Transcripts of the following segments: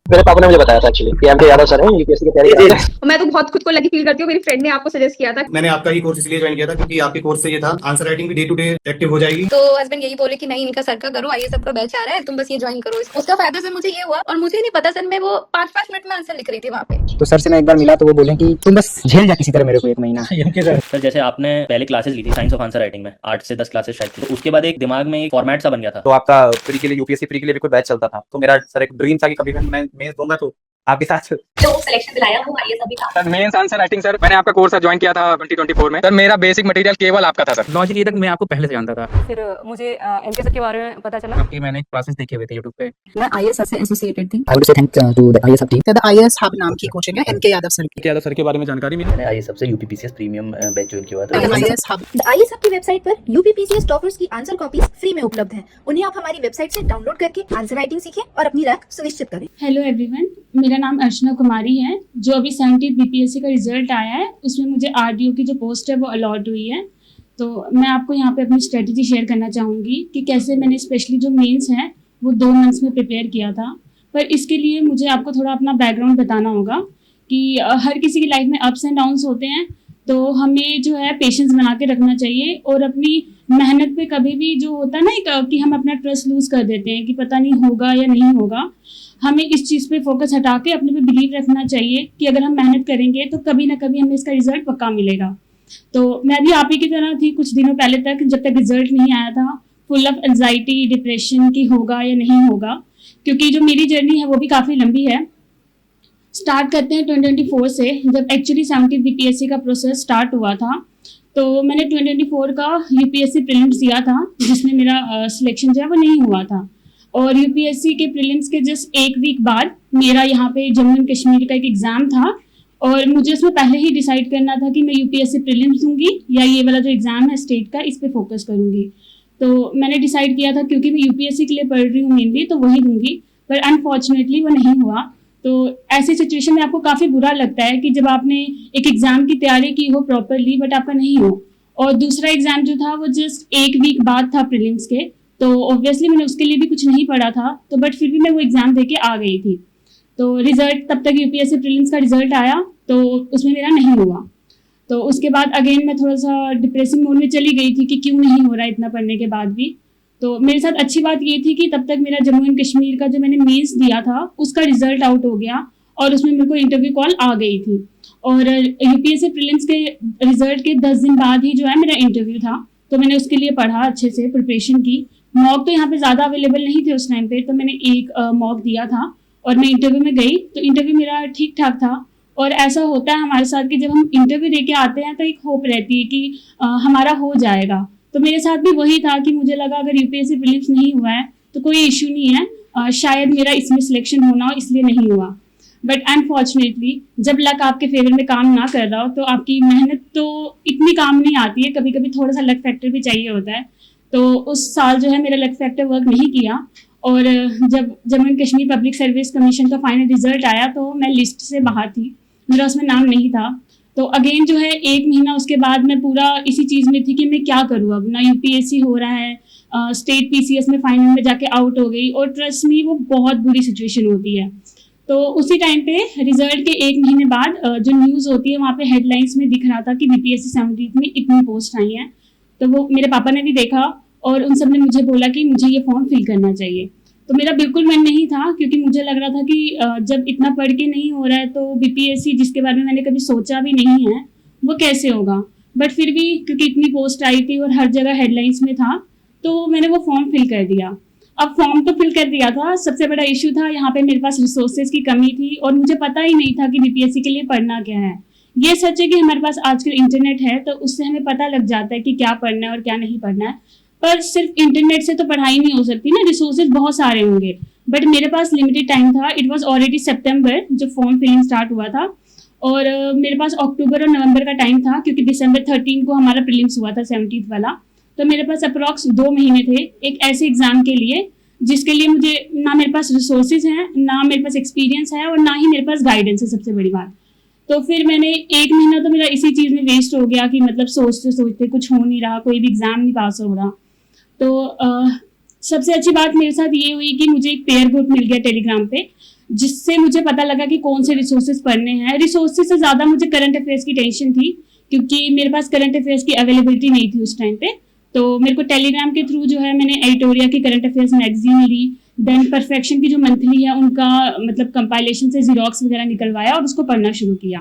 मेरे पापा ने मुझे बताया था एक्चुअली कि एमके यादव सर हैं, यूपीएससी की तैयारी कर रहे हैं। और मैं तो बहुत खुद को लकी फील करती हूँ, मेरी फ्रेंड ने आपको सजेस्ट किया था। मैंने आपका ही कोर्स इसलिए ज्वाइन किया था क्योंकि आपके कोर्स से ये था आंसर राइटिंग भी डे टू डे एक्टिव हो जाएगी। तो हस्बैंड यही बोले कि नहीं इनका सर का करो, आइए सबका बैच आ रहा है, तुम बस ये ज्वाइन करो। उसका फायदा सर मुझे ये हुआ, और मुझे नहीं पता सर मैं वो 5-5 मिनट में आंसर लिख रही थी वहाँ पे। तो सर से मैं एक बार मिला तो वो बोले कि तुम बस झेल जा किसी तरह मेरे को 1 महीना। सर जैसे आपने पहले क्लासेस ली थी साइंस ऑफ आंसर राइटिंग में, 8 से 10 क्लासेस शायद थी, तो उसके बाद एक दिमाग में एक फॉर्मेट सा बन गया था। तो आपका प्री के लिए यूपीएससी प्री के लिए भी कोई बैच चलता था, तो मेरा सर एक ड्रीम था कि कभी मैं मेंस दूंगा तो आपके साथ जो सिलेक्शन दिलाया वो आइए सभी था। Sir mains answer writing sir मैंने आपका कोर्स ज्वाइन किया था 2024 में। सर मेरा बेसिक मटेरियल केवल आपका था सर। लॉजिक ये तक मैं आपको पहले से जानता था। फिर मुझे एमके सर के बारे में पता चला। आपकी मैंने क्लासेस देखे हुए थे यूट्यूब पे। मैं आईएएस सर से एसोसिएटेड थी। I would say thank to the IAS team. The IAS hub नाम की कोचिंग है एमके यादव सर की। यादव सर के बारे में जानकारी मिली। मैंने आईएएस सबसे यूपीपीसीएस प्रीमियम बैच ज्वाइन किया था। IAS hub the IAS hub की वेबसाइट पर यूपीपीसीएस टॉपर्स की आंसर कॉपीज फ्री में उपलब्ध हैं। उन्हें आप हमारी वेबसाइट से डाउनलोड करके आंसर राइटिंग सीखें और अपनी रैंक सुनिश्चित करें। हेलो एवरीवन, मेरा नाम अर्चना कुमारी है। जो अभी 17th बीपीएससी का रिजल्ट आया है उसमें मुझे आरडीओ की जो पोस्ट है वो अलॉट हुई है। तो मैं आपको यहाँ पे अपनी स्ट्रेटजी शेयर करना चाहूँगी कि कैसे मैंने स्पेशली जो मेंस हैं वो 2 मंथ्स में प्रिपेयर किया था। पर इसके लिए मुझे आपको थोड़ा अपना बैकग्राउंड बताना होगा कि हर किसी की लाइफ में अप्स एंड डाउन्स होते हैं, तो हमें जो है पेशेंस बना के रखना चाहिए और अपनी मेहनत पे कभी भी जो होता है ना कि हम अपना ट्रस्ट लूज़ कर देते हैं कि पता नहीं होगा या नहीं होगा, हमें इस चीज़ पे फोकस हटा के अपने पे बिलीव रखना चाहिए कि अगर हम मेहनत करेंगे तो कभी ना कभी हमें इसका रिजल्ट पक्का मिलेगा। तो मैं भी आप ही की तरह थी कुछ दिनों पहले तक, जब तक रिजल्ट नहीं आया था, फुल ऑफ एंजाइटी डिप्रेशन की होगा या नहीं होगा, क्योंकि जो मेरी जर्नी है वो भी काफ़ी लंबी है। स्टार्ट करते हैं 2024 से, जब एक्चुअली 17th बीपीएससी का प्रोसेस स्टार्ट हुआ था। तो मैंने 2024 का यूपीएससी प्रीलिम्स दिया था जिसमें मेरा सिलेक्शन जो है वो नहीं हुआ था, और यूपीएससी के प्रीलिम्स के जस्ट 1 वीक बाद मेरा यहाँ पे जम्मू एंड कश्मीर का एक एग्ज़ाम था, और मुझे उसमें पहले ही डिसाइड करना था कि मैं यूपीएससी प्रीलिम्स दूंगी या ये वाला जो एग्ज़ाम है स्टेट का इस पे फोकस करूंगी। तो मैंने डिसाइड किया था क्योंकि मैं यूपीएससी के लिए पढ़ रही हूँ मेनली, तो वही दूंगी, पर अनफॉर्चुनेटली वो नहीं हुआ। तो ऐसी सिचुएशन में आपको काफ़ी बुरा लगता है कि जब आपने एक एग्ज़ाम की तैयारी की हो प्रॉपरली बट आपका नहीं हो, और दूसरा एग्ज़ाम जो था वो जस्ट 1 वीक बाद था प्रीलिम्स के, तो ऑब्वियसली मैंने उसके लिए भी कुछ नहीं पढ़ा था, तो बट फिर भी मैं वो एग्ज़ाम दे के आ गई थी। तो रिज़ल्ट तब तक यूपीएससी प्रीलिम्स का रिज़ल्ट आया तो उसमें मेरा नहीं हुआ। तो उसके बाद अगेन मैं थोड़ा सा डिप्रेसिंग मोड में चली गई थी कि क्यों नहीं हो रहा इतना पढ़ने के बाद भी। तो मेरे साथ अच्छी बात ये थी कि तब तक मेरा जम्मू एंड कश्मीर का जो मैंने मेंस दिया था उसका रिजल्ट आउट हो गया और उसमें मेरे को इंटरव्यू कॉल आ गई थी, और यूपीएससी प्रीलिम्स के रिजल्ट के 10 दिन बाद ही जो है मेरा इंटरव्यू था। तो मैंने उसके लिए पढ़ा, अच्छे से प्रिपरेशन की। मॉक तो यहाँ पे ज़्यादा अवेलेबल नहीं थे उस टाइम पे, तो मैंने एक मॉक दिया था और मैं इंटरव्यू में गई। तो इंटरव्यू मेरा ठीक ठाक था, और ऐसा होता है हमारे साथ कि जब हम इंटरव्यू दे के आते हैं तो एक होप रहती है कि हमारा हो जाएगा। तो मेरे साथ भी वही था कि मुझे लगा अगर यूपीएससी प्रीलिम्स नहीं हुआ है तो कोई इशू नहीं है, शायद मेरा इसमें सिलेक्शन होना हो इसलिए नहीं हुआ। बट अनफॉर्चुनेटली जब लक आपके फेवर में काम ना कर रहा हो तो आपकी मेहनत तो इतनी काम नहीं आती है, कभी कभी थोड़ा सा लक फैक्टर भी चाहिए होता है। तो उस साल जो है मेरा लक फैक्टर वर्क नहीं किया, और जब Jammu and Kashmir public service commission का फाइनल रिजल्ट आया तो मैं लिस्ट से बाहर थी, मेरा उसमें नाम नहीं था। तो अगेन जो है 1 महीना उसके बाद मैं पूरा इसी चीज़ में थी कि मैं क्या करूँ, अब ना यूपीएससी हो रहा है, स्टेट पीसीएस में फाइनल में जाके आउट हो गई, और ट्रस्ट में वो बहुत बुरी सिचुएशन होती है। तो उसी टाइम पे रिजल्ट के 1 महीने बाद जो न्यूज़ होती है वहाँ पे हेडलाइंस में दिख रहा था कि बीपीएससी 17th में इतनी पोस्ट आई हैं। तो वो मेरे पापा ने भी देखा और उन सब ने मुझे बोला कि मुझे ये फॉर्म फिल करना चाहिए। तो मेरा बिल्कुल मन नहीं था, क्योंकि मुझे लग रहा था कि जब इतना पढ़ के नहीं हो रहा है तो बीपीएससी जिसके बारे में मैंने कभी सोचा भी नहीं है वो कैसे होगा। बट फिर भी क्योंकि इतनी पोस्ट आई थी और हर जगह हेडलाइंस में था तो मैंने वो फॉर्म फिल कर दिया। अब फॉर्म तो फिल कर दिया था, सबसे बड़ा इशू था यहाँ पे मेरे पास रिसोर्सेज की कमी थी, और मुझे पता ही नहीं था कि बीपीएससी के लिए पढ़ना क्या है। ये सच है कि हमारे पास आजकल इंटरनेट है तो उससे हमें पता लग जाता है कि क्या पढ़ना है और क्या नहीं पढ़ना है, पर सिर्फ इंटरनेट से तो पढ़ाई नहीं हो सकती ना, रिसोर्सेज बहुत सारे होंगे। बट मेरे पास लिमिटेड टाइम था, इट वाज ऑलरेडी सितंबर जब फॉर्म फिलिंग स्टार्ट हुआ था, और मेरे पास अक्टूबर और नवंबर का टाइम था, क्योंकि दिसंबर 13 को हमारा प्रीलिम्स हुआ था 17th वाला। तो मेरे पास अप्रॉक्स 2 महीने थे एक ऐसे एग्जाम के लिए जिसके लिए मुझे ना मेरे पास रिसोर्सेज हैं, ना मेरे पास एक्सपीरियंस है, और ना ही मेरे पास गाइडेंस है, सबसे बड़ी बात। तो फिर मैंने 1 महीना तो मेरा इसी चीज़ में वेस्ट हो गया कि मतलब सोचते सोचते कुछ हो नहीं रहा, कोई भी एग्ज़ाम नहीं पास हो रहा। तो सबसे अच्छी बात मेरे साथ ये हुई कि मुझे एक पेयर ग्रुप मिल गया टेलीग्राम पे, जिससे मुझे पता लगा कि कौन से रिसोर्सेज पढ़ने हैं। रिसोर्सेज से ज़्यादा मुझे करंट अफेयर्स की टेंशन थी, क्योंकि मेरे पास करंट अफेयर्स की अवेलेबिलिटी नहीं थी उस टाइम पे। तो मेरे को टेलीग्राम के थ्रू जो है मैंने एडिटोरिया की करंट अफेयर्स मैगजीन ली, देन परफेक्शन की जो मंथली है उनका मतलब कंपाइलेशन से जीरोक्स वगैरह निकलवाया और उसको पढ़ना शुरू किया।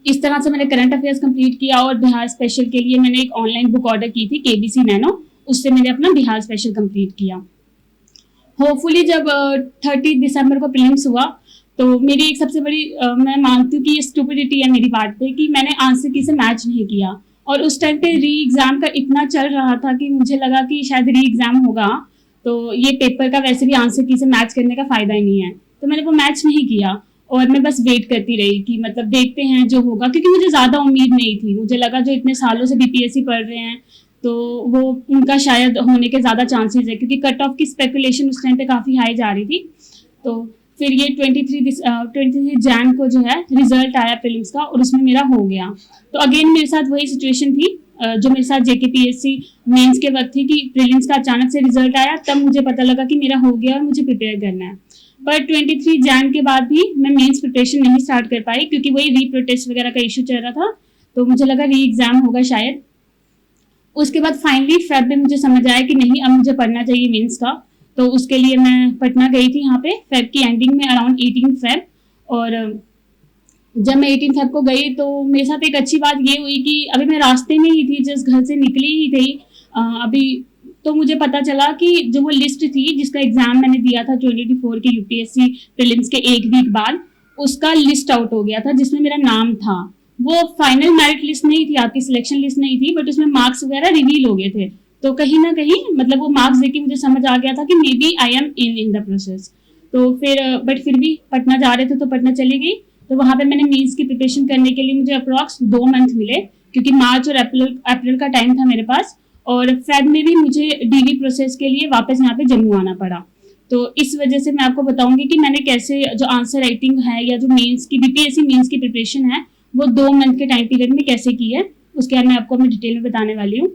इस तरह से मैंने करंट अफेयर्स कंप्लीट किया। और बिहार स्पेशल के लिए मैंने एक ऑनलाइन बुक ऑर्डर की थी KBC नैनो, उससे मैंने अपना बिहार स्पेशल कंप्लीट किया। होपफुली जब 30 दिसंबर को प्रीलिम्स हुआ तो मेरी एक सबसे बड़ी मैं मानती हूँ कि ये स्टूपिडिटी है मेरी पार्ट पे कि मैंने आंसर की से मैच नहीं किया। और उस टाइम पे री एग्ज़ाम का इतना चल रहा था कि मुझे लगा कि शायद री एग्ज़ाम होगा तो ये पेपर का वैसे भी आंसर की से मैच करने का फ़ायदा ही नहीं है, तो मैंने वो मैच नहीं किया और मैं बस वेट करती रही कि मतलब देखते हैं जो होगा, क्योंकि मुझे ज़्यादा उम्मीद नहीं थी। मुझे लगा जो इतने सालों से BPSC पढ़ रहे हैं तो वो उनका शायद होने के ज़्यादा चांसेस है, क्योंकि कट ऑफ की स्पेकुलेशन उस टाइम पे काफ़ी हाई जा रही थी। तो फिर ये 23 जैन को जो है रिजल्ट आया प्रीलिम्स का और उसमें मेरा हो गया। तो अगेन मेरे साथ वही सिचुएशन थी जो मेरे साथ JKPSC मेंस के वक्त थी कि प्रीलिम्स का अचानक से रिजल्ट आया, तब मुझे पता लगा कि मेरा हो गया और मुझे प्रिपेयर करना है। पर 23 जैन के बाद भी मैं मेंस प्रिपरेशन नहीं स्टार्ट कर पाई, क्योंकि वही री प्रोटेस्ट वगैरह का इशू चल रहा था, तो मुझे लगा री एग्ज़ाम होगा शायद। उसके बाद फाइनली फेब में मुझे समझ आया कि नहीं, अब मुझे पढ़ना चाहिए मेंस का। तो उसके लिए मैं पटना गई थी यहाँ पे फेब की एंडिंग में अराउंड 18 फेब। और जब मैं 18 फेब को गई तो मेरे साथ एक अच्छी बात ये हुई कि अभी मैं रास्ते में ही थी, जस्ट घर से निकली ही थी अभी, तो मुझे पता चला कि जो वो लिस्ट थी जिसका एग्जाम मैंने दिया था 2024 के UPSC प्रीलिम्स के एक वीक बाद, उसका लिस्ट आउट हो गया था जिसमें मेरा नाम था। वो फाइनल मेरिट लिस्ट नहीं थी, आपकी सिलेक्शन लिस्ट नहीं थी, बट उसमें मार्क्स वगैरह रिवील हो गए थे। तो कहीं ना कहीं मतलब वो मार्क्स देख के मुझे समझ आ गया था कि maybe I am in the process. तो फिर भी पटना जा रहे थे तो पटना चली गई। तो वहाँ पे मैंने मेंस की प्रिपरेशन करने के लिए मुझे अप्रॉक्स 2 मंथ मिले, क्योंकि मार्च और अप्रैल का टाइम था मेरे पास। और फेब में भी मुझे DV प्रोसेस के लिए वापस यहाँ पे जम्मू आना पड़ा। तो इस वजह से मैं आपको बताऊंगी कि मैंने कैसे जो आंसर राइटिंग है या जो मेंस की BPSC मेंस की प्रिपरेशन है वो 2 मंथ के टाइम पीरियड में कैसे की है, उसके बाद मैं आपको अपनी डिटेल में बताने वाली हूँ।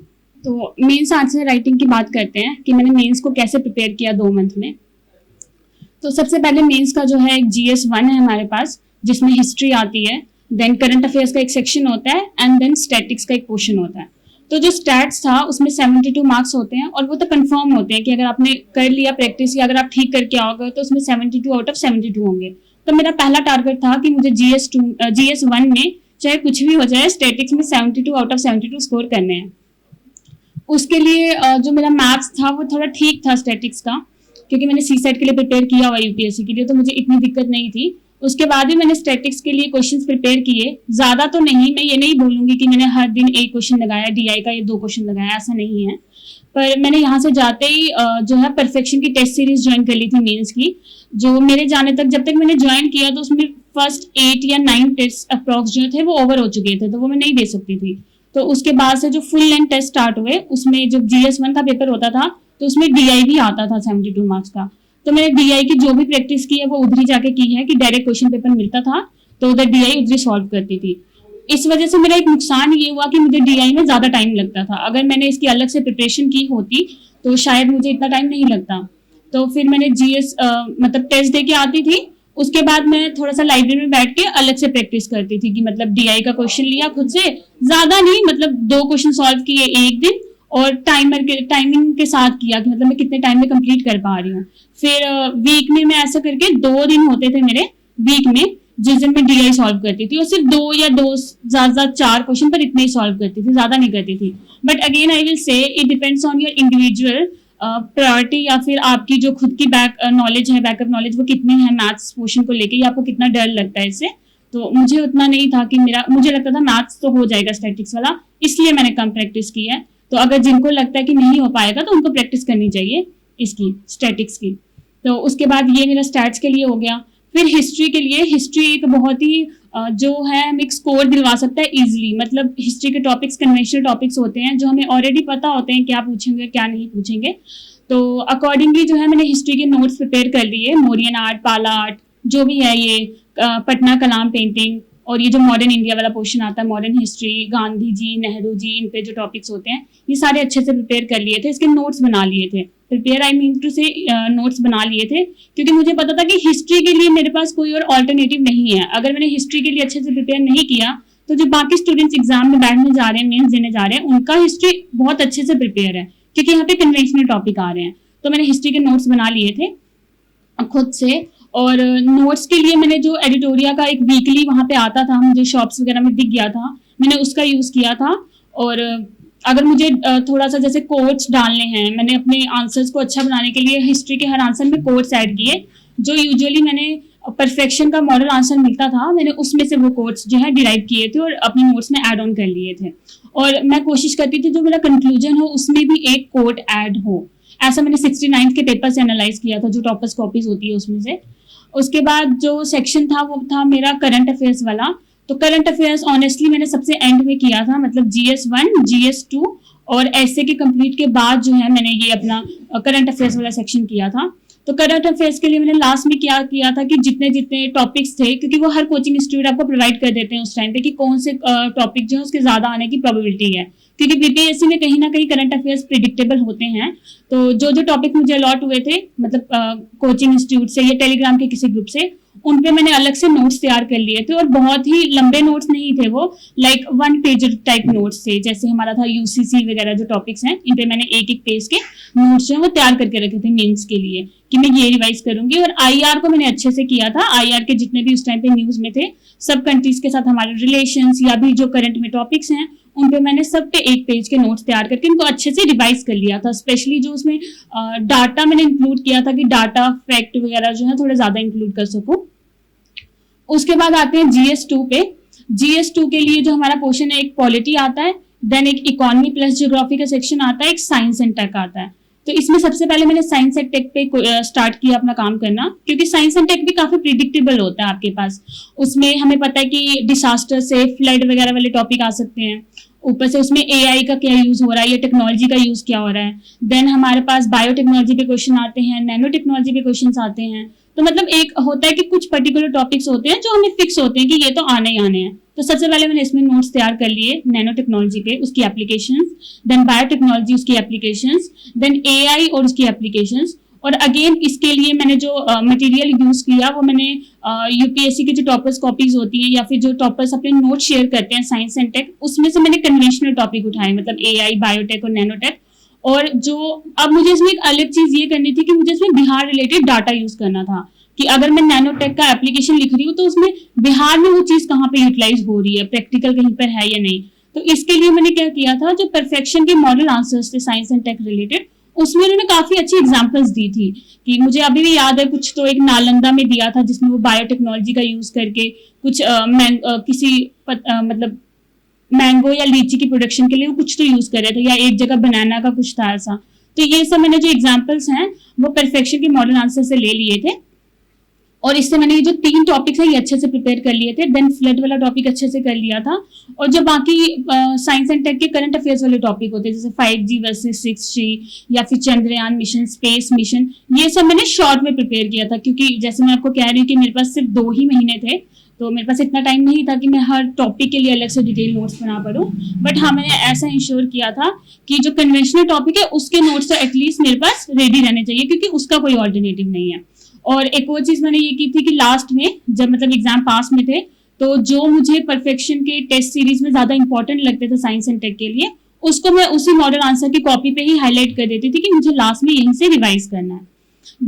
तो मेंस आंसर राइटिंग की बात करते हैं कि मैंने मेंस को कैसे प्रिपेयर किया 2 मंथ में। तो सबसे पहले मेंस का जो है एक GS1 है हमारे पास, जिसमें हिस्ट्री आती है, देन करंट अफेयर्स का एक सेक्शन होता है एंड देन स्टैटिक्स का एक पोर्शन होता है। तो जो स्टैट्स था उसमें 72 मार्क्स होते हैं और वो तो कंफर्म होते हैं कि अगर आपने कर लिया प्रैक्टिस या अगर आप ठीक करके आओगे तो उसमें 72 आउट ऑफ 72 होंगे। तो मेरा पहला टारगेट था कि मुझे GS1 में चाहे कुछ भी हो जाए स्टैटिक्स में 72 आउट ऑफ 72 स्कोर करने हैं। उसके लिए जो मेरा मैथ्स था वो थोड़ा ठीक था स्टैटिक्स का, क्योंकि मैंने CSET के लिए प्रिपेयर किया हुआ UPSC के लिए, तो मुझे इतनी दिक्कत नहीं थी। उसके बाद भी मैंने स्टैटिक्स के लिए क्वेश्चंस प्रिपेयर किए, ज़्यादा तो नहीं, मैं ये नहीं बोलूँगी कि मैंने हर दिन एक क्वेश्चन लगाया, DI का ये 2 क्वेश्चन लगाया, ऐसा नहीं है। पर मैंने यहाँ से जाते ही जो है परफेक्शन की टेस्ट सीरीज ज्वाइन कर ली थी मेंस की, जो मेरे जाने तक जब तक मैंने ज्वाइन किया तो उसमें फर्स्ट 8 या 9 टेस्ट अप्रॉक्स जो थे वो ओवर हो चुके थे, तो वो मैं नहीं दे सकती थी। तो उसके बाद से जो फुल लेंथ टेस्ट स्टार्ट हुए, उसमें जब GS1 का पेपर होता था तो उसमें DI भी आता था 72 मार्क्स का। तो मैंने DI की जो भी प्रैक्टिस की है वो उधर ही जाके की है कि डायरेक्ट क्वेश्चन पेपर मिलता था तो उधर DI उधर सॉल्व करती थी। इस वजह से मेरा एक नुकसान ये हुआ कि मुझे DI में ज़्यादा टाइम लगता था। अगर मैंने इसकी अलग से प्रिपरेशन की होती तो शायद मुझे इतना टाइम नहीं लगता। तो फिर मैंने मतलब टेस्ट दे के आती थी, उसके बाद मैं थोड़ा सा लाइब्रेरी में बैठ के अलग से प्रैक्टिस करती थी कि मतलब DI का क्वेश्चन लिया खुद से, ज़्यादा नहीं, मतलब 2 क्वेश्चन सॉल्व किए एक दिन और टाइमिंग के साथ किया कि मतलब मैं कितने टाइम में कंप्लीट कर पा रही हूँ। फिर वीक में मैं ऐसा करके 2 दिन होते थे मेरे वीक में जिस दिन मैं DI सॉल्व करती थी, और सिर्फ 2 या 2 ज़्यादा 4 क्वेश्चन पर इतने ही सॉल्व करती थी, ज़्यादा नहीं करती थी। But again I will say it depends on your individual priority, या फिर आपकी जो खुद की नॉलेज है, बैकअप नॉलेज वो कितनी है मैथ्स पोर्शन को लेके, या आपको कितना डर लगता है इससे। तो मुझे उतना नहीं था कि मुझे लगता था मैथ्स तो हो जाएगा स्टैटिक्स वाला, इसलिए मैंने कम प्रैक्टिस की है। तो अगर जिनको लगता है कि नहीं हो पाएगा तो उनको प्रैक्टिस करनी चाहिए इसकी स्टैटिक्स की। तो उसके बाद ये मेरा स्टैट्स के लिए हो गया। फिर हिस्ट्री के लिए, हिस्ट्री एक बहुत ही जो है हमें एक स्कोर दिलवा सकता है इजीली। मतलब हिस्ट्री के टॉपिक्स कन्वेंशनल टॉपिक्स होते हैं जो हमें ऑलरेडी पता होते हैं क्या पूछेंगे क्या नहीं पूछेंगे। तो अकॉर्डिंगली जो है मैंने हिस्ट्री के नोट्स प्रिपेयर कर लिए, मौर्यन आर्ट, पाला आर्ट, जो भी है ये, पटना कलाम पेंटिंग, और ये जो मॉडर्न इंडिया वाला पोर्शन आता है, मॉडर्न हिस्ट्री, गांधी जी, नेहरू जी, इन पे जो टॉपिक्स होते हैं, ये सारे अच्छे से प्रिपेयर कर लिए थे, इसके नोट्स बना लिए थे। प्रिपेयर आई मीन टू से नोट्स बना लिए थे, क्योंकि मुझे पता था कि हिस्ट्री के लिए मेरे पास कोई और ऑल्टरनेटिव नहीं है। अगर मैंने हिस्ट्री के लिए अच्छे से प्रिपेयर नहीं किया तो जो बाकी स्टूडेंट्स एग्जाम में बैठने जा रहे हैं, मेंस देने जा रहे हैं, उनका हिस्ट्री बहुत अच्छे से प्रिपेयर है, क्योंकि यहाँ पे कन्वेंशनल टॉपिक आ रहे हैं। तो मैंने हिस्ट्री के नोट्स बना लिए थे खुद से, और नोट्स के लिए मैंने जो एडिटोरिया का एक वीकली वहाँ पे आता था, मुझे शॉप्स वगैरह में दिख गया था, मैंने उसका यूज किया था। और अगर मुझे थोड़ा सा जैसे कोट्स डालने हैं, मैंने अपने आंसर्स को अच्छा बनाने के लिए हिस्ट्री के हर आंसर में कोट्स ऐड किए। जो यूजुअली मैंने परफेक्शन का मॉडल आंसर मिलता था, मैंने उसमें से वो कोट्स जो है डिराइव किए थे और अपने नोट्स में ऐड ऑन कर लिए थे। और मैं कोशिश करती थी जो मेरा कंक्लूजन हो उसमें भी एक कोट ऐड हो। ऐसा मैंने 69th के पेपर से एनालाइज किया था, जो टॉपर्स कॉपीज होती है उसमें से। उसके बाद जो सेक्शन था वो था मेरा करंट अफेयर्स वाला। तो करंट अफेयर्स ऑनेस्टली मैंने सबसे एंड में किया था, मतलब GS1, GS2 और ऐसे के कंप्लीट के बाद जो है मैंने ये अपना करंट अफेयर्स वाला सेक्शन किया था। तो करंट अफेयर्स के लिए मैंने लास्ट में क्या किया था कि जितने जितने टॉपिक्स थे, क्योंकि वो हर कोचिंग इंस्टीट्यूट आपको प्रोवाइड कर देते हैं उस टाइम पे कि कौन से टॉपिक जो है उसके ज्यादा आने की प्रोबेबिलिटी है, क्योंकि बीपीएससी में कहीं ना कहीं करंट अफेयर्स प्रिडिक्टेबल होते हैं। तो जो जो टॉपिक मुझे अलॉट हुए थे, मतलब कोचिंग इंस्टीट्यूट से या टेलीग्राम के किसी ग्रुप से, उन पे मैंने अलग से नोट्स तैयार कर लिए थे। और बहुत ही लंबे नोट्स नहीं थे वो, लाइक 1 पेज टाइप नोट्स थे। जैसे हमारा था यूसीसी वगैरह जो टॉपिक्स हैं, इन पे मैंने एक एक पेज के नोट्स जो है वो तैयार करके रखे थे मेंस के लिए कि मैं ये रिवाइज करूंगी। और आईआर को मैंने अच्छे से किया था। आईआर के जितने भी उस टाइम पे न्यूज में थे, सब कंट्रीज के साथ हमारे रिलेशंस या भी जो करंट में टॉपिक्स हैं, उन पे मैंने सब पे एक पेज के नोट्स तैयार करके इनको अच्छे से रिवाइज कर लिया था। स्पेशली जो उसमें डाटा मैंने इंक्लूड किया था कि डाटा फैक्ट वगैरह जो है थोड़े ज्यादा इंक्लूड कर सकूं। उसके बाद आते हैं GS2 पे। GS2 के लिए जो हमारा पोर्शन है, एक पॉलिटी आता है, देन एक इकोनॉमी प्लस ज्योग्राफी का सेक्शन आता है, एक साइंस एंड टेक आता है। तो इसमें सबसे पहले मैंने साइंस एंड टेक पे स्टार्ट किया अपना काम करना, क्योंकि साइंस एंड टेक भी काफी प्रिडिक्टेबल होता है आपके पास। उसमें हमें पता है कि डिसास्टर से फ्लड वगैरह वाले टॉपिक आ सकते हैं, ऊपर से उसमें AI का क्या यूज हो रहा है या टेक्नोलॉजी का यूज क्या हो रहा है। देन हमारे पास बायोटेक्नोलॉजी पे क्वेश्चन आते हैं, नैनो टेक्नोलॉजी पे क्वेश्चन आते हैं। तो मतलब एक होता है कि कुछ पर्टिकुलर टॉपिक्स होते हैं जो हमें फिक्स होते हैं कि ये तो आने ही आने हैं। तो सबसे पहले मैंने इसमें नोट्स तैयार कर लिए, नैनो टेक्नोलॉजी पे उसकी एप्लीकेशंस, देन बायोटेक्नोलॉजी उसकी एप्लीकेशंस, देन AI और उसकी एप्लीकेशंस। और अगेन इसके लिए मैंने जो मटेरियल यूज किया वो मैंने यूपीएससी की जो टॉपर्स कॉपीज होती हैं या फिर जो टॉपर्स अपने नोट शेयर करते हैं साइंस एंड टेक, उसमें से मैंने कन्वेंशनल टॉपिक उठाए, मतलब AI, बायोटेक और नैनोटेक। और जो अब मुझे इसमें एक अलग चीज ये करनी थी कि मुझे इसमें बिहार रिलेटेड डाटा यूज करना था, कि अगर मैं नैनोटेक का एप्लीकेशन लिख रही हूँ तो उसमें बिहार में वो चीज कहाँ पे यूटिलाइज हो रही है, प्रैक्टिकल कहीं पर है या नहीं। तो इसके लिए मैंने क्या किया था, जो परफेक्शन के मॉडल आंसर्स थे साइंस एंड टेक रिलेटेड, उसमें उन्होंने काफी अच्छी एग्जांपल्स दी थी। कि मुझे अभी भी याद है, कुछ तो एक नालंदा में दिया था जिसमें वो बायोटेक्नोलॉजी का यूज करके कुछ मतलब मैंगो या लीची की प्रोडक्शन के लिए वो कुछ तो यूज कर रहे थे, या एक जगह बनाना का कुछ था ऐसा। तो ये सब मैंने जो एग्जाम्पल्स हैं वो परफेक्शन के मॉडल आंसर से ले लिए थे। और इससे मैंने ये जो 3 टॉपिक्स है ये अच्छे से प्रिपेयर कर लिए थे। देन फ्लड वाला टॉपिक अच्छे से कर लिया था। और जो बाकी साइंस एंड टेक के करंट अफेयर्स वाले टॉपिक होते हैं, जैसे 5G वर्सेस 6G या फिर चंद्रयान मिशन, स्पेस मिशन, ये सब मैंने शॉर्ट में प्रिपेयर किया था। क्योंकि जैसे मैं आपको कह रही हूँ कि मेरे पास सिर्फ 2 ही महीने थे, तो मेरे पास इतना टाइम नहीं था कि मैं हर टॉपिक के लिए अलग से डिटेल नोट्स बना पड़ूं। बट हाँ, मैंने ऐसा इंश्योर किया था कि जो कन्वेंशनल टॉपिक है उसके नोट्स तो एटलीस्ट मेरे पास रेडी रहने चाहिए, क्योंकि उसका कोई ऑल्टरनेटिव नहीं है। और एक और चीज मैंने ये की थी कि लास्ट में जब मतलब एग्जाम पास में थे, तो जो मुझे परफेक्शन के टेस्ट सीरीज में ज्यादा इंपॉर्टेंट लगते थे साइंस एंड टेक के लिए, उसको मैं उसी मॉडल आंसर की कॉपी पे ही हाईलाइट कर देती थी कि मुझे लास्ट में यहीं से रिवाइज करना है।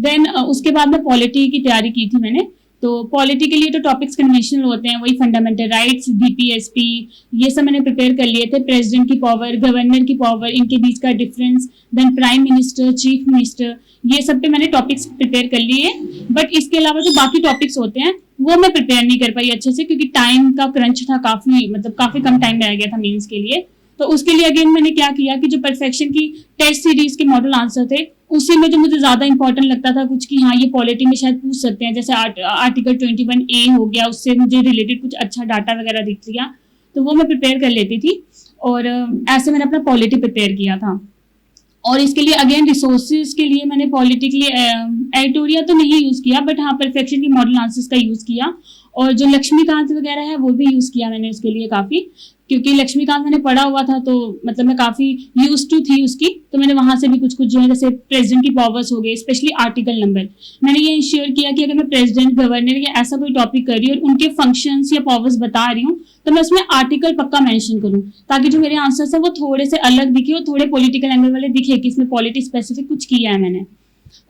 देन उसके बाद में पॉलिटी की तैयारी की थी मैंने। तो पॉलिटी के लिए तो टॉपिक्स कन्वेंशनल होते हैं, वही फंडामेंटल राइट्स, बीपीएसपी, ये सब मैंने प्रिपेयर कर लिए थे। प्रेसिडेंट की पावर, गवर्नर की पावर, इनके बीच का difference, then prime minister, chief minister, ये सब पे मैंने टॉपिक्स प्रिपेयर कर लिए। बट इसके अलावा जो बाकी टॉपिक्स होते हैं वो मैं प्रिपेयर नहीं कर पाई अच्छे से, क्योंकि टाइम का क्रंच था, काफी कम टाइम रह गया था मेंस के लिए। तो उसके लिए अगेन मैंने क्या किया कि जो परफेक्शन की टेस्ट सीरीज के मॉडल आंसर थे उसी में जो मुझे ज्यादा इंपॉर्टेंट लगता था कुछ, कि हाँ ये पॉलिटी में शायद पूछ सकते हैं, जैसे आर्टिकल 21A हो गया, उससे मुझे रिलेटेड कुछ अच्छा डाटा वगैरह दिख लिया, तो वो मैं प्रिपेयर कर लेती थी। और ऐसे मैंने अपना पॉलिटी प्रिपेयर किया था। और इसके लिए अगेन रिसोर्सेज के लिए मैंने पॉलिटिकली एडिटोरिया तो नहीं यूज़ किया, बट हाँ परफेक्शन की मॉडल आंसर्स का यूज़ किया, और जो लक्ष्मीकांत वगैरह है वो भी यूज़ किया मैंने उसके लिए काफ़ी, क्योंकि लक्ष्मीकांत मैंने पढ़ा हुआ था तो मतलब मैं काफ़ी यूज टू थी उसकी, तो मैंने वहाँ से भी कुछ जो है जैसे प्रेसिडेंट की पावर्स हो गए, स्पेशली आर्टिकल नंबर, मैंने ये इंश्योर किया कि अगर मैं प्रेसिडेंट, गवर्नर या ऐसा कोई टॉपिक कर रही हूँ और उनके फंक्शंस या पावर्स बता रही हूँ तो मैं उसमें आर्टिकल पक्का मेंशन करूँ, ताकि जो मेरे आंसर्स है वो थोड़े से अलग दिखे और थोड़े पॉलिटिकल एंगल वाले दिखे कि इसमें पॉलिटी स्पेसिफिक कुछ किया है मैंने।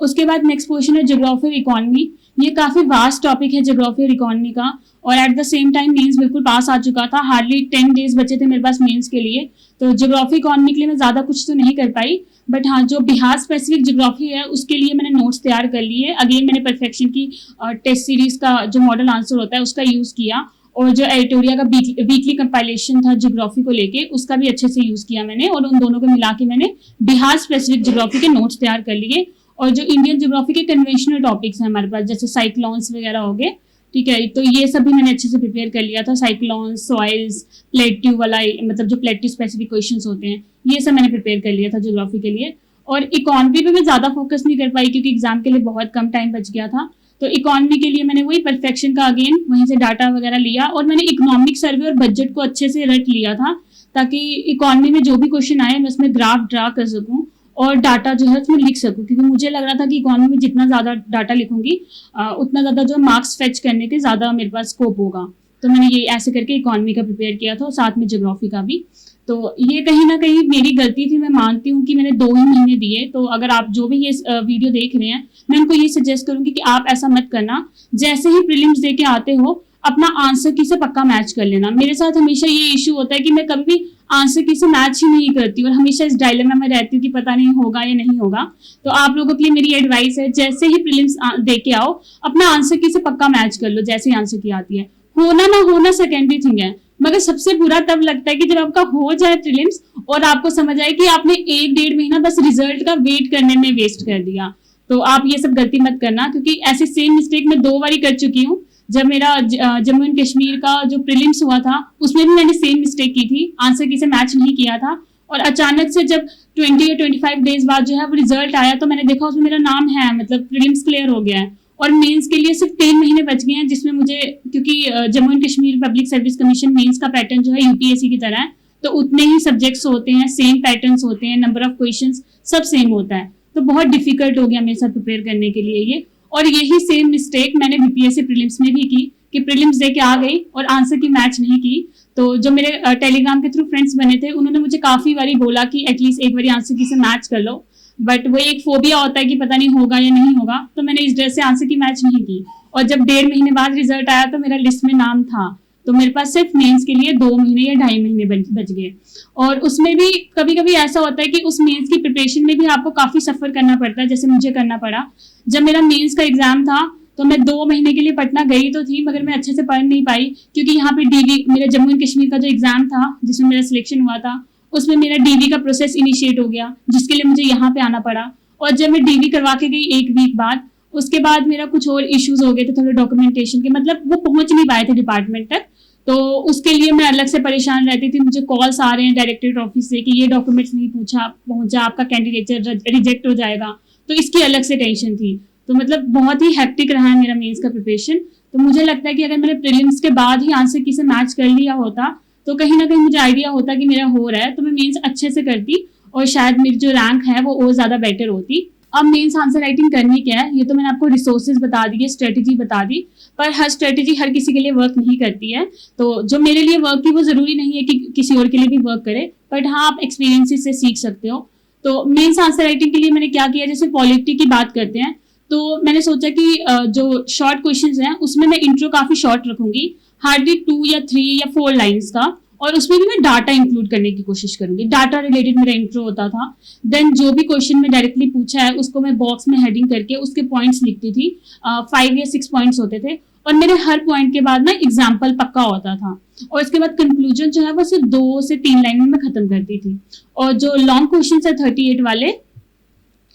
उसके बाद नेक्स्ट क्वेश्चन है ज्योग्राफी और इकोनॉमी। ये काफ़ी वास्ट टॉपिक है ज्योग्राफी और इकोनॉमी का, और at the same time mains बिल्कुल पास आ चुका था, हार्डली 10 डेज बचे थे मेरे पास मेंस के लिए, तो ज्योग्राफी इकोनॉमी के लिए मैं ज़्यादा कुछ तो नहीं कर पाई, बट हाँ जो बिहार स्पेसिफिक ज्योग्राफी है उसके लिए मैंने नोट्स तैयार कर लिए। अगेन मैंने परफेक्शन की टेस्ट सीरीज का जो मॉडल आंसर होता है उसका यूज़ किया, और जो एडिटोरिया का वीकली कंपाइलेशन था ज्योग्राफी को लेके उसका भी अच्छे से यूज़ किया मैंने, और उन दोनों को मिला के मैंने बिहार स्पेसिफिक ज्योग्राफी के नोट्स तैयार कर लिए। और जो इंडियन ज्योग्राफी के कन्वेंशनल टॉपिक्स हैं हमारे पास, जैसे साइक्लोन्स वगैरह हो गए, ठीक है, तो ये सब भी मैंने अच्छे से प्रिपेयर कर लिया था। साइक्लोन्स, सॉइल्स, प्लेट्यू वाला मतलब जो प्लेट्यू स्पेसिफिक क्वेश्चंस होते हैं ये सब मैंने प्रिपेयर कर लिया था ज्योग्राफी के लिए। और इकोनॉमी पे मैं ज़्यादा फोकस नहीं कर पाई क्योंकि एग्जाम के लिए बहुत कम टाइम बच गया था, तो इकोनॉमी के लिए मैंने वही परफेक्शन का अगेन वहीं से डाटा वगैरह लिया, और मैंने इकोनॉमिक सर्वे और बजट को अच्छे से रट लिया था ताकि इकोनॉमी में जो भी क्वेश्चन आए मैं उसमें ग्राफ ड्रा कर सकूँ और डाटा जो है उसमें लिख सकूँ, क्योंकि मुझे लग रहा था कि इकोनॉमी में जितना ज़्यादा डाटा लिखूंगी उतना ज़्यादा जो मार्क्स फेच करने के ज़्यादा मेरे पास स्कोप होगा। तो मैंने ये ऐसे करके इकोनॉमी का प्रिपेयर किया था और साथ में ज्योग्राफी का भी। तो ये कहीं ना कहीं मेरी गलती थी, मैं मानती हूँ कि मैंने 2 ही महीने दिए। तो अगर आप जो भी ये वीडियो देख रहे हैं मैं उनको ये सजेस्ट करूँगी कि आप ऐसा मत करना, जैसे ही प्रीलिम्स दे के आते हो अपना आंसर की से पक्का मैच कर लेना। मेरे साथ हमेशा ये इशू होता है कि मैं कभी भी आंसर की से मैच ही नहीं करती और हमेशा इस डायलेमा में रहती हूँ कि पता नहीं होगा या नहीं होगा। तो आप लोगों के लिए मेरी एडवाइस है, जैसे ही प्रीलिम्स दे के आओ अपना आंसर की से पक्का मैच कर लो जैसे ही आंसर की आती है। होना ना होना सेकेंडरी थिंग है, मगर सबसे बुरा तब लगता है कि जब आपका हो जाए प्रीलिम्स और आपको समझ आए कि आपने 1-1.5 महीना बस रिजल्ट का वेट करने में वेस्ट कर दिया। तो आप ये सब गलती मत करना, क्योंकि ऐसे सेम मिस्टेक मैं 2 बारी कर चुकी हूँ। जब मेरा जम्मू एंड कश्मीर का जो प्रीलिम्स हुआ था उसमें भी मैंने सेम मिस्टेक की थी, आंसर की से मैच नहीं किया था, और अचानक से जब 20 या 25 डेज बाद जो है वो रिजल्ट आया तो मैंने देखा उसमें मेरा नाम है, मतलब प्रीलिम्स क्लियर हो गया है और मेंस के लिए सिर्फ 3 महीने बच गए हैं, जिसमें मुझे, क्योंकि Jammu and Kashmir public service commission mains का पैटर्न जो है यूपीएससी की तरह है, तो उतने ही सब्जेक्ट्स होते हैं, सेम पैटर्न्स होते हैं, नंबर ऑफ क्वेश्चंस सब सेम होता है, तो बहुत डिफिकल्ट हो गया मेरे साथ प्रिपेयर करने के लिए ये। और यही सेम मिस्टेक मैंने बीपीएससी प्रीलिम्स में भी की कि प्रीलिम्स दे के आ गई और आंसर की मैच नहीं की। तो जो मेरे टेलीग्राम के थ्रू फ्रेंड्स बने थे उन्होंने मुझे काफ़ी बारी बोला कि एटलीस्ट एक बारी आंसर की से मैच कर लो, बट वो एक फोबिया होता है कि पता नहीं होगा या नहीं होगा, तो मैंने इस डर से आंसर की मैच नहीं की। और जब 1.5 महीने बाद रिजल्ट आया तो मेरा लिस्ट में नाम था, तो मेरे पास सिर्फ मेंस के लिए 2 महीने या 2.5 महीने बच गए। और उसमें भी कभी कभी ऐसा होता है कि उस मेंस की प्रिपरेशन में भी आपको काफ़ी सफ़र करना पड़ता है, जैसे मुझे करना पड़ा। जब मेरा मेंस का एग्जाम था तो मैं 2 महीने के लिए पटना गई तो थी, मगर मैं अच्छे से पढ़ नहीं पाई, क्योंकि यहाँ पे डीवी, मेरा जम्मू एंड कश्मीर का जो एग्जाम था जिसमें मेरा सिलेक्शन हुआ था उसमें मेरा डीवी का प्रोसेस इनिशिएट हो गया, जिसके लिए मुझे यहाँ पे आना पड़ा। और जब मैं डीवी करवा के गई 1 वीक बाद, उसके बाद मेरा कुछ और इश्यूज हो गए थे थोड़े डॉक्यूमेंटेशन के, मतलब वो पहुंच नहीं पाए थे डिपार्टमेंट तक, तो उसके लिए मैं अलग से परेशान रहती थी। मुझे कॉल्स आ रहे हैं डायरेक्टरेट ऑफिस से कि ये डॉक्यूमेंट्स नहीं पहुंचा, आपका कैंडिडेचर रिजेक्ट हो जाएगा, तो इसकी अलग से टेंशन थी। तो मतलब बहुत ही हैक्टिक रहा है मेरा मेंस का प्रिपरेशन। तो मुझे लगता है कि अगर मैंने प्रीलिम्स के बाद ही आंसर की से मैच कर लिया होता तो कहीं ना कहीं मुझे आइडिया होता कि मेरा हो रहा है, तो मैं मेंस अच्छे से करती और शायद मेरी जो रैंक है वो और ज़्यादा बेटर होती। अब मेंस आंसर राइटिंग करनी क्या है, ये तो मैंने आपको रिसोर्सेज बता दिए, स्ट्रेटेजी बता दी, पर हर स्ट्रेटेजी हर किसी के लिए वर्क नहीं करती है। तो जो मेरे लिए वर्क की वो ज़रूरी नहीं है कि किसी और के लिए भी वर्क करे, बट हाँ आप एक्सपीरियंसेस से सीख सकते हो। तो मेंस आंसर राइटिंग के लिए मैंने क्या किया, जैसे पॉलिटी की बात करते हैं तो मैंने सोचा कि जो शॉर्ट क्वेश्चंस हैं उसमें मैं इंट्रो काफ़ी शॉर्ट रखूंगी, हार्डली 2 या 3 या 4 लाइन्स का, और उसमें भी मैं डाटा इंक्लूड करने की कोशिश करूंगी। डाटा रिलेटेड मेरा इंट्रो होता था। देन जो भी क्वेश्चन में डायरेक्टली पूछा है उसको मैं बॉक्स में हेडिंग करके उसके पॉइंट्स लिखती थी। 5 या 6 पॉइंट्स होते थे और मेरे हर पॉइंट के बाद ना एग्जाम्पल पक्का होता था, और इसके बाद कंक्लूजन जो है वो सिर्फ 2 से 3 लाइन में मैं खत्म करती थी। और जो लॉन्ग क्वेश्चन है 38 वाले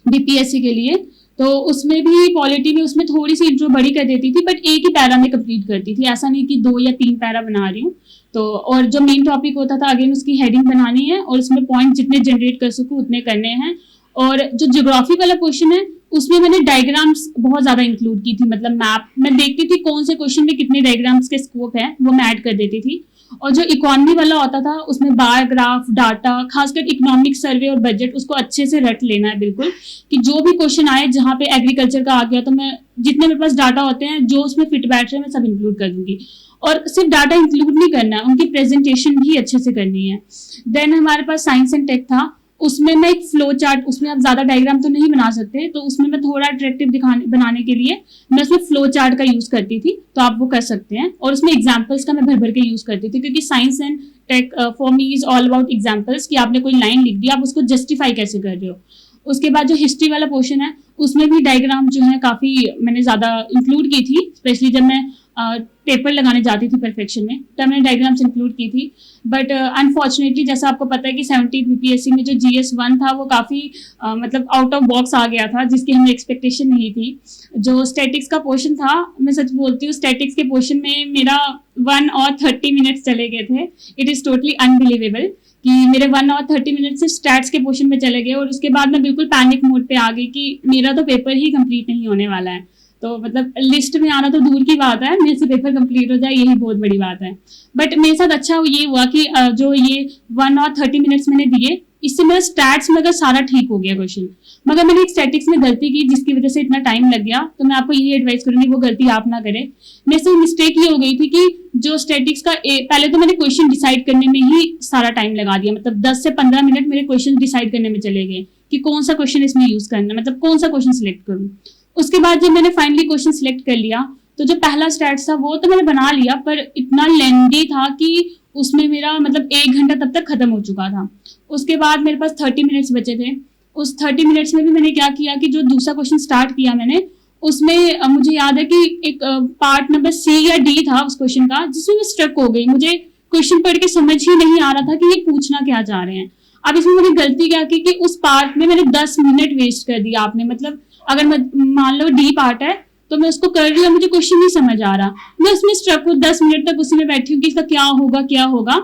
बीपीएससी के लिए, तो उसमें भी पॉलिटी में उसमें थोड़ी सी इंट्रो बड़ी कर देती थी, बट एक ही पैरा में कंप्लीट करती थी, ऐसा नहीं कि 2 या 3 पैरा बना रही हूँ। तो और जो मेन टॉपिक होता था अगेन उसकी हेडिंग बनानी है और उसमें पॉइंट जितने जनरेट कर सकूँ उतने करने हैं। और जो ज्योग्राफी वाला क्वेश्चन है उसमें मैंने डायग्राम्स बहुत ज्यादा इंक्लूड की थी, मतलब मैप मैं देखती थी कौन से क्वेश्चन में कितने डायग्राम्स के स्कोप है वो मैं ऐड कर देती थी। और जो इकोनॉमी वाला होता था उसमें बार ग्राफ डाटा, खासकर इकोनॉमिक सर्वे और बजट, उसको अच्छे से रट लेना है बिल्कुल, कि जो भी क्वेश्चन आए जहाँ पे एग्रीकल्चर का आ गया तो मैं जितने मेरे पास डाटा होते हैं जो उसमें फिट बैठ रहे हैं मैं सब इंक्लूड कर दूंगी। और सिर्फ डाटा इंक्लूड नहीं करना है, उनकी प्रेजेंटेशन भी अच्छे से करनी है। देन हमारे पास साइंस एंड टेक था, उसमें मैं एक फ्लो चार्ट, उसमें आप ज्यादा डायग्राम तो नहीं बना सकते, तो उसमें मैं थोड़ा अट्रैक्टिव बनाने के लिए मैं उसमें फ्लो चार्ट का यूज करती थी, तो आप वो कर सकते हैं। और उसमें एग्जांपल्स का मैं भर भर के यूज करती थी, क्योंकि science and tech for me is all about examples, कि आपने कोई लाइन लिख दी आप उसको जस्टिफाई कैसे कर रहे हो। उसके बाद जो हिस्ट्री वाला पोर्शन है उसमें भी डायग्राम जो है काफी मैंने ज्यादा इंक्लूड की थी, स्पेशली जब मैं पेपर लगाने जाती थी परफेक्शन में, तब मैंने डायग्राम्स इंक्लूड की थी। बट अनफॉर्चुनेटली जैसा आपको पता है कि 17th बीपीएससी में जो GS1 था वो काफ़ी मतलब आउट ऑफ बॉक्स आ गया था, जिसकी हमें एक्सपेक्टेशन नहीं थी। जो स्टैटिक्स का पोर्शन था, मैं सच बोलती हूँ, स्टैटिक्स के पोर्शन में मेरा 1 और 30 मिनट्स चले गए थे। इट इज़ टोटली अनबिलीवेबल कि मेरे 1 और 30 मिनट सिर्फ स्टैट्स के पोर्शन में चले गए, और उसके बाद मैं बिल्कुल पैनिक मोड पे आ गई कि मेरा तो पेपर ही कंप्लीट नहीं होने वाला है। तो मतलब लिस्ट में आना तो दूर की बात है, मेरे से पेपर कंप्लीट हो जाए यही बहुत बड़ी बात है। बट मेरे साथ अच्छा ये हुआ कि जो ये 1 और 30 मिनट्स मैंने दिए, इससे मेरा स्टैट्स में अगर सारा ठीक हो गया क्वेश्चन, मगर मैंने एक स्टैटिक्स में गलती की जिसकी वजह से इतना टाइम लग गया, तो मैं आपको यही एडवाइस करूंगी वो गलती आप ना करें। मेरे से मिस्टेक ये हो गई थी कि जो स्टैटिक्स का पहले तो मैंने क्वेश्चन डिसाइड करने में ही सारा टाइम लगा दिया, मतलब 10 से 15 मिनट मेरे क्वेश्चन डिसाइड करने में चले गए कि कौन सा क्वेश्चन इसमें यूज करना है, मतलब कौन सा क्वेश्चन सिलेक्ट करूँ। उसके बाद जब मैंने फाइनली क्वेश्चन सिलेक्ट कर लिया तो जो पहला स्टैट्स था वो तो मैंने बना लिया, पर इतना लेंदी था कि उसमें मेरा मतलब 1 घंटा तब तक खत्म हो चुका था। उसके बाद मेरे पास 30 मिनट्स बचे थे। उस 30 मिनट्स में भी मैंने क्या किया कि जो दूसरा क्वेश्चन स्टार्ट किया मैंने, उसमें मुझे याद है कि एक पार्ट नंबर C या D था उस क्वेश्चन का, जिसमें मैं स्ट्रक हो गई। मुझे क्वेश्चन पढ़ के समझ ही नहीं आ रहा था कि ये पूछना क्या चाह रहे हैं। अब इसमें मैंने गलती क्या की कि उस पार्ट में मैंने 10 मिनट वेस्ट कर दिया। आपने मतलब अगर मैं मान लो D पार्ट है तो मैं उसको कर रही हूँ, मुझे क्वेश्चन नहीं समझ आ रहा, मैं उसमें स्ट्रक हूँ, 10 मिनट तक उसी में बैठी हूँ कि इसका क्या होगा।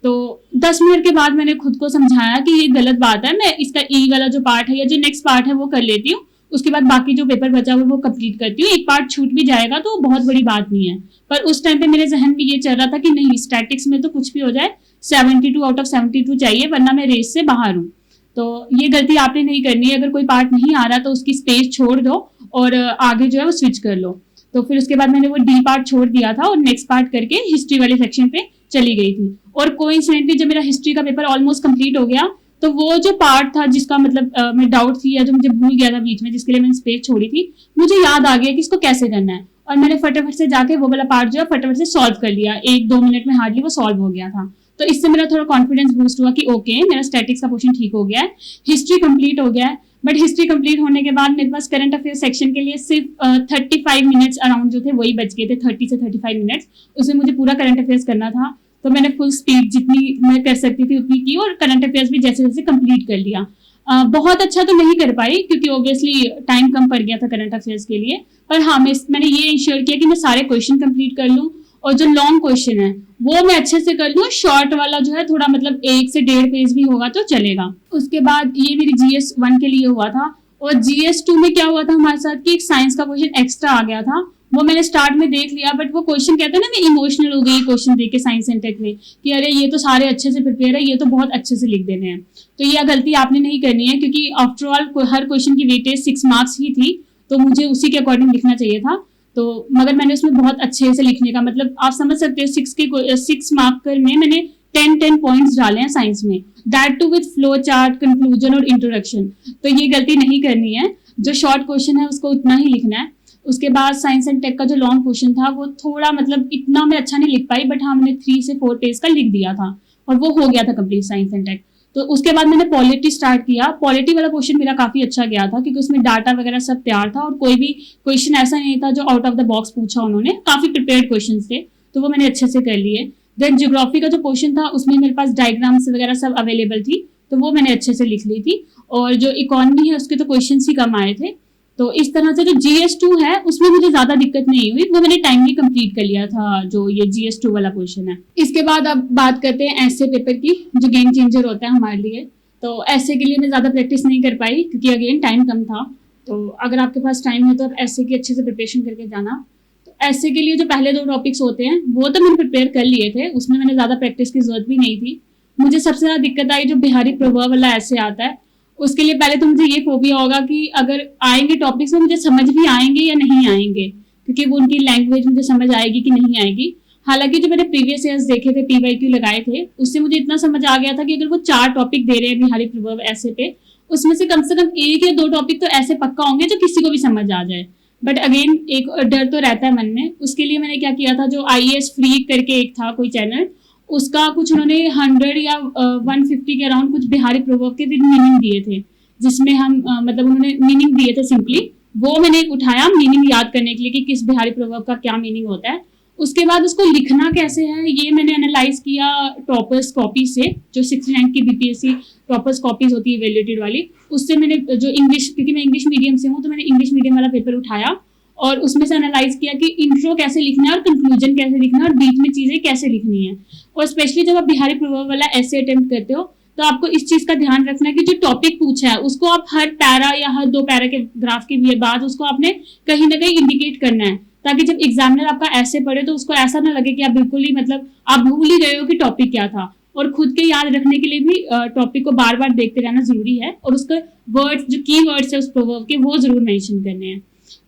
तो 10 मिनट के बाद मैंने खुद को समझाया कि ये गलत बात है, मैं इसका E वाला जो पार्ट है या जो नेक्स्ट पार्ट है वो कर लेती हूँ, उसके बाद बाकी जो पेपर बचा हुआ वो कंप्लीट करती हूँ। एक पार्ट छूट भी जाएगा तो बहुत बड़ी बात नहीं है। पर उस टाइम पे मेरे जहन में ये चल रहा था कि नहीं, स्टैटिक्स में तो कुछ भी हो जाए 72 आउट ऑफ 72 चाहिए, वरना मैं रेस से बाहर हूँ। तो ये गलती आपने नहीं करनी है। अगर कोई पार्ट नहीं आ रहा तो उसकी स्पेस छोड़ दो और आगे जो है वो स्विच कर लो। तो फिर उसके बाद मैंने वो D पार्ट छोड़ दिया था और नेक्स्ट पार्ट करके हिस्ट्री वाले सेक्शन पे चली गई थी। और कोइंसिडेंटली जब मेरा हिस्ट्री का पेपर ऑलमोस्ट कंप्लीट हो गया तो वो जो पार्ट था जिसका मतलब मैं डाउट थी या जो मुझे भूल गया था बीच में, जिसके लिए मैंने स्पेस छोड़ी थी, मुझे याद आ गया कि इसको कैसे करना है, और मैंने फटाफट से जाके वो वाला पार्ट जो है फटाफट से सॉल्व कर लिया। 1-2 मिनट में हार्डली वो सॉल्व हो गया था। तो इससे मेरा थोड़ा कॉन्फिडेंस बूस्ट हुआ कि ओके, मेरा स्टैटिक्स का पोर्शन ठीक हो गया है, हिस्ट्री कंप्लीट हो गया है। बट हिस्ट्री कंप्लीट होने के बाद मेरे पास करंट अफेयर सेक्शन के लिए सिर्फ 35 मिनट्स अराउंड जो थे वही बच गए थे, 30 से 35 मिनट्स। उसमें मुझे पूरा करंट अफेयर्स करना था, तो मैंने फुल स्पीड जितनी मैं कर सकती थी उतनी की और करंट अफेयर्स भी जैसे जैसे कंप्लीट कर लिया। बहुत अच्छा तो नहीं कर पाई क्योंकि ऑब्वियसली टाइम कम पड़ गया था करंट अफेयर्स के लिए, पर हाँ मैंने ये इंश्योर किया कि मैं सारे क्वेश्चन कंप्लीट कर लूँ और जो लॉन्ग क्वेश्चन है वो मैं अच्छे से कर लूँ। शॉर्ट वाला जो है थोड़ा मतलब 1 से 1.5 पेज भी होगा तो चलेगा। उसके बाद ये मेरी GS1 के लिए हुआ था। और GS2 में क्या हुआ था हमारे साथ कि एक साइंस का क्वेश्चन एक्स्ट्रा आ गया था, वो मैंने स्टार्ट में देख लिया, बट वो क्वेश्चन कहते हैं ना, मैं इमोशनल हो गई क्वेश्चन देख के साइंस एंड टेक में कि अरे ये तो सारे अच्छे से प्रिपेयर है, ये तो बहुत अच्छे से लिख देने हैं। तो ये गलती आपने नहीं करनी है क्योंकि आफ्टर ऑल हर क्वेश्चन की वेटेज 6 मार्क्स ही थी, तो मुझे उसी के अकॉर्डिंग लिखना चाहिए था। तो मगर मैंने उसमें बहुत अच्छे से लिखने का मतलब आप समझ सकते हो 6 मार्कर में मैंने 10 पॉइंट्स डाले हैं साइंस में, that too with flow chart, conclusion और इंट्रोडक्शन। तो ये गलती नहीं करनी है, जो शॉर्ट क्वेश्चन है उसको उतना ही लिखना है। उसके बाद साइंस एंड टेक का जो लॉन्ग क्वेश्चन था वो थोड़ा मतलब इतना मैं अच्छा नहीं लिख पाई, बट हाँ मैंने 3 से 4 पेज का लिख दिया था और वो हो गया था कंप्लीट साइंस एंड टेक। तो उसके बाद मैंने पॉलिटी स्टार्ट किया। पॉलिटी वाला क्वेश्चन मेरा काफी अच्छा गया था क्योंकि उसमें डाटा वगैरह सब तैयार था और कोई भी क्वेश्चन ऐसा नहीं था जो आउट ऑफ द बॉक्स पूछा उन्होंने, काफी प्रिपेयर्ड क्वेश्चन थे, तो वो मैंने अच्छे से कर लिए। देन ज्योग्राफी का जो क्वेश्चन था उसमें मेरे पास डायग्राम्स वगैरह सब अवेलेबल थी, तो वो मैंने अच्छे से लिख ली थी। और जो इकोनॉमी है उसके तो क्वेश्चन ही कम आए थे। तो इस तरह से जो GS2 है उसमें मुझे ज्यादा दिक्कत नहीं हुई, वो मैंने टाइमली कंप्लीट कर लिया था जो ये GS2 वाला क्वेश्चन है। इसके बाद अब बात करते हैं ऐसे पेपर की जो गेम चेंजर होता है हमारे लिए। तो ऐसे के लिए मैं ज़्यादा प्रैक्टिस नहीं कर पाई क्योंकि अगेन टाइम कम था। तो अगर आपके पास टाइम है तो आप ऐसे की अच्छे से प्रिपरेशन करके जाना। तो ऐसे के लिए जो पहले 2 टॉपिक्स होते हैं वो तो मैंने प्रिपेयर कर लिए थे, उसमें मैंने ज़्यादा प्रैक्टिस की जरूरत भी नहीं थी। मुझे सबसे ज़्यादा दिक्कत आई जो बिहारी प्रभाव वाला ऐसे आता है, उसके लिए पहले तो मुझे ये फोबिया होगा कि अगर आएंगे टॉपिक्स में मुझे समझ भी आएंगे या नहीं आएंगे, क्योंकि वो उनकी लैंग्वेज मुझे समझ आएगी कि नहीं आएगी। हालांकि जो मैंने प्रीवियस ईयर्स देखे थे, PYQ लगाए थे, उससे मुझे इतना समझ आ गया था कि अगर वो 4 टॉपिक दे रहे हैं बिहारी प्रभाव ऐसे पे, उसमें से कम 1 या 2 टॉपिक तो ऐसे पक्का होंगे जो किसी को भी समझ आ जाए। बट अगेन एक डर तो रहता है मन में। उसके लिए मैंने क्या किया था, जो IAS फ्री करके एक था कोई चैनल, उसका कुछ उन्होंने 100 या 150 के अराउंड कुछ बिहारी प्रभाव के विद मीनिंग दिए थे, जिसमें हम मतलब उन्होंने मीनिंग दिए थे सिंपली, वो मैंने उठाया मीनिंग याद करने के लिए कि किस बिहारी प्रभाव का क्या मीनिंग होता है। उसके बाद उसको लिखना कैसे है ये मैंने एनालाइज किया टॉपर्स कॉपी से, जो 6th रैंक की BPSC टॉपर्स कॉपीज होती है वैल्यूटेड वाली, उससे मैंने जो इंग्लिश, क्योंकि मैं इंग्लिश मीडियम से हूँ तो मैंने इंग्लिश मीडियम वाला पेपर उठाया और उसमें से एनालाइज किया कि इंट्रो कैसे लिखना है और कंक्लूजन कैसे लिखना है और बीच में चीजें कैसे लिखनी है। और स्पेशली जब आप बिहारी प्रभाव वाला ऐसे अटेम्प्ट करते हो तो आपको इस चीज का ध्यान रखना है कि जो टॉपिक पूछा है उसको आप हर पैरा या हर 2 पैरा के ग्राफ के बाद उसको आपने कहीं ना कहीं इंडिकेट करना है, ताकि जब एग्जामिनर आपका ऐसे पढ़े तो उसको ऐसा ना लगे कि आप बिल्कुल ही मतलब आप भूल ही गए हो कि टॉपिक क्या था। और खुद के याद रखने के लिए भी टॉपिक को बार बार देखते रहना जरूरी है और उसका वर्ड्स, जो की वर्ड्स है उस प्रभाव के, वो जरूर मेंशन करने हैं।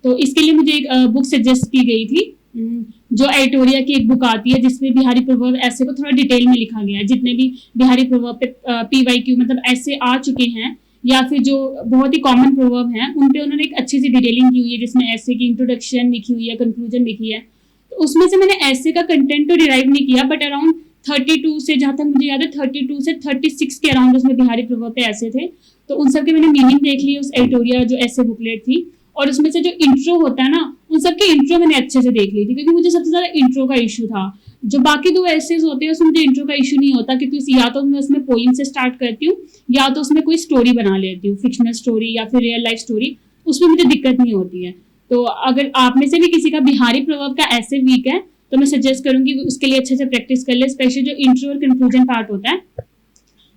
तो इसके लिए मुझे एक बुक सजेस्ट की गई थी, जो एडिटोरिया की एक बुक आती है जिसमें बिहारी प्रभाव ऐसे को थोड़ा डिटेल में लिखा गया है। जितने भी बिहारी प्रभाव पे PYQ मतलब ऐसे आ चुके हैं या फिर जो बहुत ही कॉमन प्रभाव हैं, उन पे उन्होंने एक अच्छी सी डिटेलिंग की हुई है, जिसमें ऐसे की इंट्रोडक्शन लिखी हुई है, कंक्लूजन लिखी है। तो उसमें से मैंने ऐसे का कंटेंट तो डिराइव नहीं किया, बट अराउंड 32 से, जहाँ तक मुझे याद है 32 से 36 के अराउंड उसमें बिहारी प्रभाव पे ऐसे थे। तो उन सब के मैंने मीनिंग देख ली उस एडिटोरिया जो ऐसे बुकलेट थी, और उसमें से जो इंट्रो होता है ना, उन सबके इंट्रो मैंने अच्छे से देख ली थी, क्योंकि मुझे सबसे ज्यादा इंट्रो का इशू था। जो बाकी 2 एसेज होते हैं उसमें मुझे इंट्रो का इशू नहीं होता, क्योंकि या तो मैं उसमें पोइम से स्टार्ट करती हूँ या तो उसमें कोई स्टोरी बना लेती हूँ, फिक्शनल स्टोरी या फिर रियल लाइफ स्टोरी, उसमें मुझे दिक्कत नहीं होती है। तो अगर आप में से भी किसी का बिहारी प्रभाव का ऐसे वीक है तो मैं सजेस्ट करूंगी उसके लिए अच्छे से प्रैक्टिस कर ले, स्पेशली जो इंट्रो और कंक्लूजन पार्ट होता है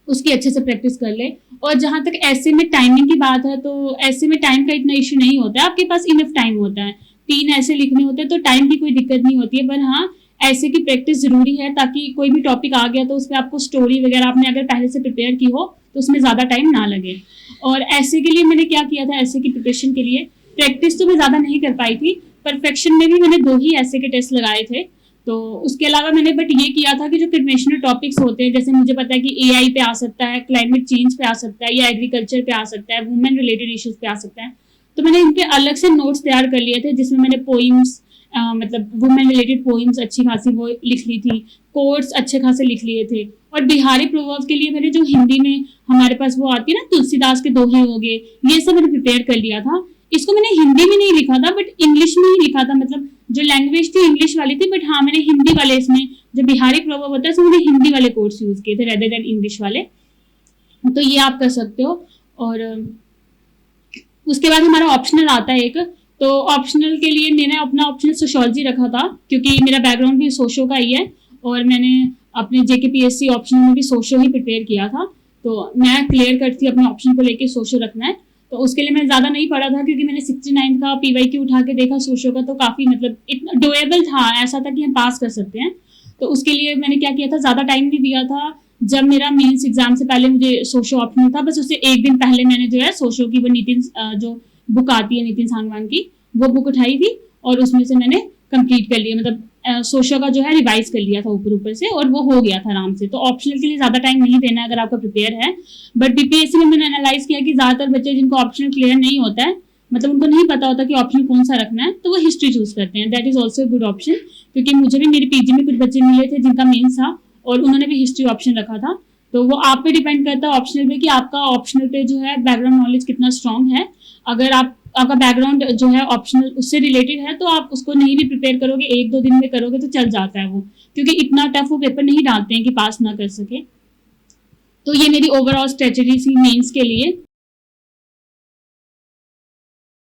उसकी अच्छे से प्रैक्टिस कर ले। और जहां तक ऐसे में टाइमिंग की बात है, तो ऐसे में टाइम का इतना इशू नहीं होता है, आपके पास इनफ टाइम होता है, 3 ऐसे लिखने होते हैं तो टाइम की कोई दिक्कत नहीं होती है। पर हाँ, ऐसे की प्रैक्टिस जरूरी है, ताकि कोई भी टॉपिक आ गया तो उस पर आपको स्टोरी वगैरह आपने अगर पहले से प्रिपेयर की हो तो उसमें ज्यादा टाइम ना लगे। और ऐसे के लिए मैंने क्या किया था, ऐसे की प्रिपरेशन के लिए प्रैक्टिस तो मैं ज्यादा नहीं कर पाई थी, परफेक्शन में भी मैंने 2 ही ऐसे के टेस्ट लगाए थे। तो उसके अलावा मैंने बट ये किया था कि जो कन्वेंशनल टॉपिक्स होते हैं, जैसे मुझे पता है कि AI पे आ सकता है, क्लाइमेट चेंज पे आ सकता है, या एग्रीकल्चर पे आ सकता है, वुमेन रिलेटेड इश्यूज पे आ सकता है, तो मैंने इनके अलग से नोट्स तैयार कर लिए थे, जिसमें मैंने पोइम्स मतलब वुमेन रिलेटेड पोइम्स अच्छी खासी वो लिख ली थी, कोट्स अच्छे खासे लिख लिए थे। और बिहारी प्रभाव के लिए मैंने जो हिंदी में हमारे पास वो आती है ना, तुलसीदास के दोहे हो गए, ये सब मैंने प्रिपेयर कर लिया था। इसको मैंने हिंदी में नहीं लिखा था बट इंग्लिश में ही लिखा था, मतलब जो लैंग्वेज थी इंग्लिश वाली थी, बट हाँ मैंने हिंदी वाले, इसमें जो बिहारी प्रभाव होता है मैंने हिंदी वाले कोर्स यूज किए थे रेदर देन इंग्लिश वाले। तो ये आप कर सकते हो। और उसके बाद हमारा ऑप्शनल आता है एक, तो ऑप्शनल के लिए मैंने अपना ऑप्शनल सोशियोलॉजी रखा था, क्योंकि मेरा बैकग्राउंड भी सोशो का ही है और मैंने अपने JKPSC ऑप्शनल में भी सोशो ही प्रिपेयर किया था। तो मैं क्लियर करती अपने ऑप्शन को लेके सोशो रखना है, तो उसके लिए मैं ज़्यादा नहीं पढ़ा था, क्योंकि मैंने 69 का PYQ उठा के देखा सोशो का, तो काफ़ी मतलब इतना डोएबल था, ऐसा था कि हम पास कर सकते हैं। तो उसके लिए मैंने क्या किया था, ज़्यादा टाइम नहीं दिया था। जब मेरा मेंस एग्जाम से पहले मुझे सोशो ऑप्शनल था, बस उससे 1 दिन पहले मैंने जो है सोशो की वो नितिन जो बुक आती है नितिन सांगवान की, वो बुक उठाई थी और उसमें से मैंने कंप्लीट कर लिया, मतलब सोशो का जो है रिवाइज कर लिया था ऊपर से, और वो हो गया था आराम से। तो ऑप्शनल के लिए ज्यादा टाइम नहीं देना है अगर आपका प्रिपेयर है। बट BPSC में मैंने एनालाइज किया कि ज्यादातर बच्चे जिनको ऑप्शनल क्लियर नहीं होता है, मतलब उनको नहीं पता होता कि ऑप्शनल कौन सा रखना है, तो वो हिस्ट्री चूज करते हैं। That is also good option, क्योंकि मुझे भी मेरी PG में कुछ बच्चे मिले थे जिनका मेंस था और उन्होंने भी हिस्ट्री ऑप्शन रखा था। तो वो आप पे डिपेंड करता है ऑप्शनल पे कि आपका ऑप्शनल पे जो है बैकग्राउंड नॉलेज कितना स्ट्रॉन्ग है। अगर आपका बैकग्राउंड जो है ऑप्शनल उससे रिलेटेड है तो आप उसको नहीं भी प्रिपेयर करोगे, 1-2 दिन में करोगे तो चल जाता है वो, क्योंकि इतना टफ वो पेपर नहीं डालते हैं कि पास ना कर सके। तो ये मेरी ओवरऑल स्ट्रेटजी थी मेंस के लिए।